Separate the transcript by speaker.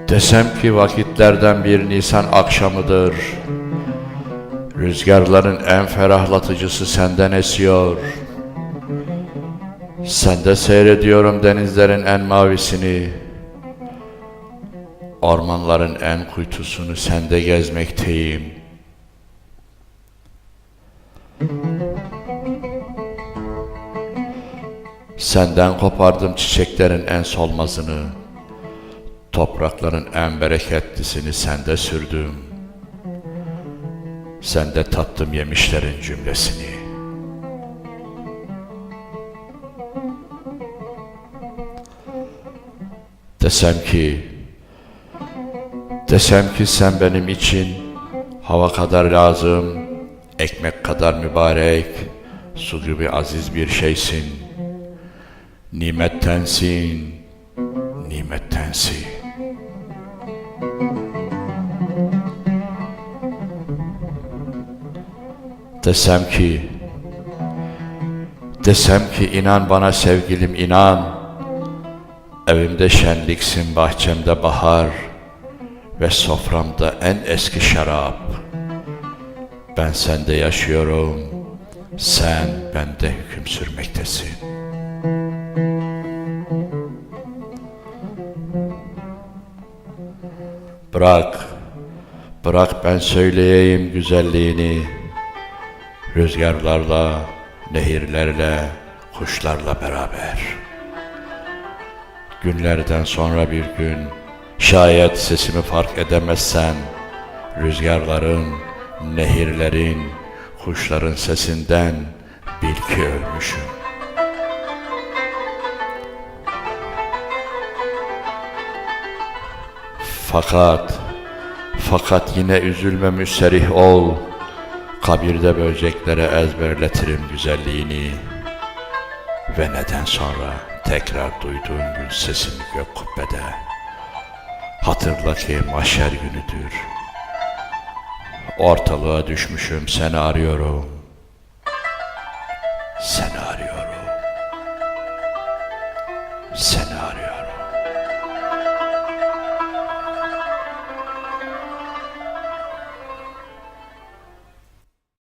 Speaker 1: Desem ki vakitlerden bir Nisan akşamıdır. Rüzgarların en ferahlatıcısı senden esiyor. Sende seyrediyorum denizlerin en mavisini. Ormanların en kuytusunu sende gezmekteyim. Senden kopardım çiçeklerin en solmazını. Toprakların en bereketlisini sende sürdüm. Sende tattım yemişlerin cümlesini. Desem ki sen benim için hava kadar lazım, ekmek kadar mübarek, su gibi aziz bir şeysin. Nimettensin, nimettensin. Desem ki inan bana sevgilim inan. Evimde şenliksin, bahçemde bahar ve soframda en eski şarap. Ben sende yaşıyorum, sen bende hüküm sürmektesin. Bırak ben söyleyeyim güzelliğini. Rüzgarlarla, nehirlerle, kuşlarla beraber. Günlerden sonra bir gün, şayet sesimi fark edemezsen, rüzgarların, nehirlerin, kuşların sesinden bil ki ölmüşüm. Fakat yine üzülme müsterih ol. Kabirde böceklere ezberletirim güzelliğini. Ve neden sonra tekrar duyduğun gün sesimi gök kubbede. Hatırla ki mahşer günüdür. Ortalığa düşmüşüm, seni arıyorum. Seni arıyorum. Seni